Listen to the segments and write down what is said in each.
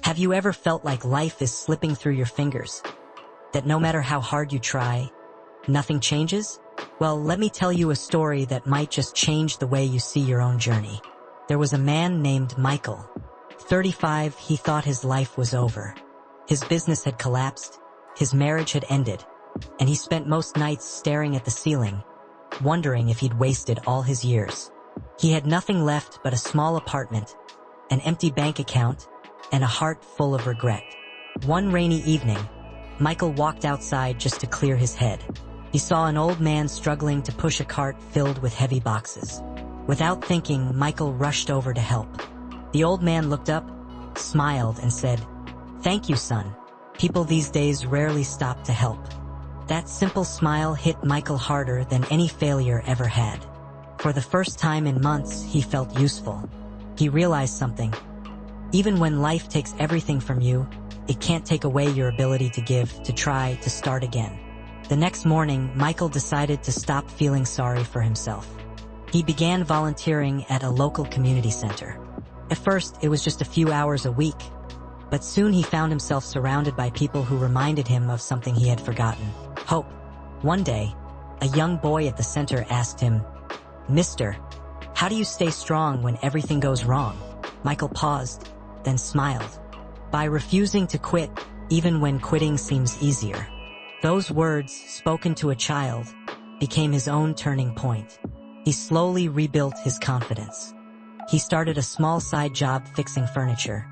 Have you ever felt like life is slipping through your fingers? That no matter how hard you try, nothing changes? Well, let me tell you a story that might just change the way you see your own journey. There was a man named Michael. 35, he thought his life was over. His business had collapsed, his marriage had ended, and he spent most nights staring at the ceiling, wondering if he'd wasted all his years. He had nothing left but a small apartment, an empty bank account, and a heart full of regret. One rainy evening, Michael walked outside just to clear his head. He saw an old man struggling to push a cart filled with heavy boxes. Without thinking, Michael rushed over to help. The old man looked up, smiled, and said, "Thank you, son. People these days rarely stop to help." That simple smile hit Michael harder than any failure ever had. For the first time in months, he felt useful. He realized something. Even when life takes everything from you, it can't take away your ability to give, to try, to start again. The next morning, Michael decided to stop feeling sorry for himself. He began volunteering at a local community center. At first, it was just a few hours a week, but soon he found himself surrounded by people who reminded him of something he had forgotten: hope. One day, a young boy at the center asked him, "Mister, how do you stay strong when everything goes wrong?" Michael paused, then smiled. "By refusing to quit, even when quitting seems easier." Those words, spoken to a child, became his own turning point. He slowly rebuilt his confidence. He started a small side job fixing furniture,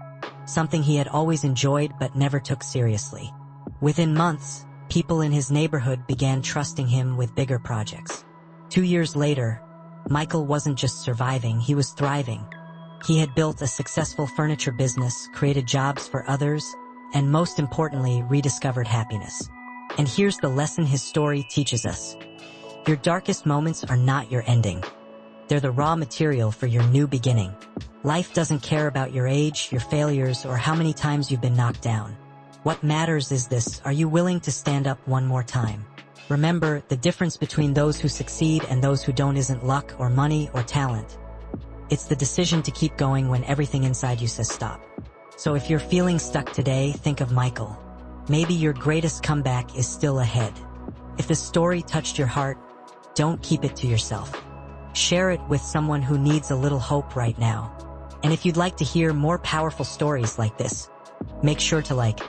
something he had always enjoyed but never took seriously. Within months, people in his neighborhood began trusting him with bigger projects. 2 years later, Michael wasn't just surviving, he was thriving. He had built a successful furniture business, created jobs for others, and most importantly, rediscovered happiness. And here's the lesson his story teaches us. Your darkest moments are not your ending. They're the raw material for your new beginning. Life doesn't care about your age, your failures, or how many times you've been knocked down. What matters is this: are you willing to stand up one more time? Remember, the difference between those who succeed and those who don't isn't luck or money or talent. It's the decision to keep going when everything inside you says stop. So if you're feeling stuck today, think of Michael. Maybe your greatest comeback is still ahead. If this story touched your heart, don't keep it to yourself. Share it with someone who needs a little hope right now. And if you'd like to hear more powerful stories like this, make sure to like,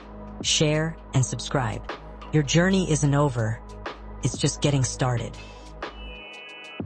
share, and subscribe. Your journey isn't over, it's just getting started.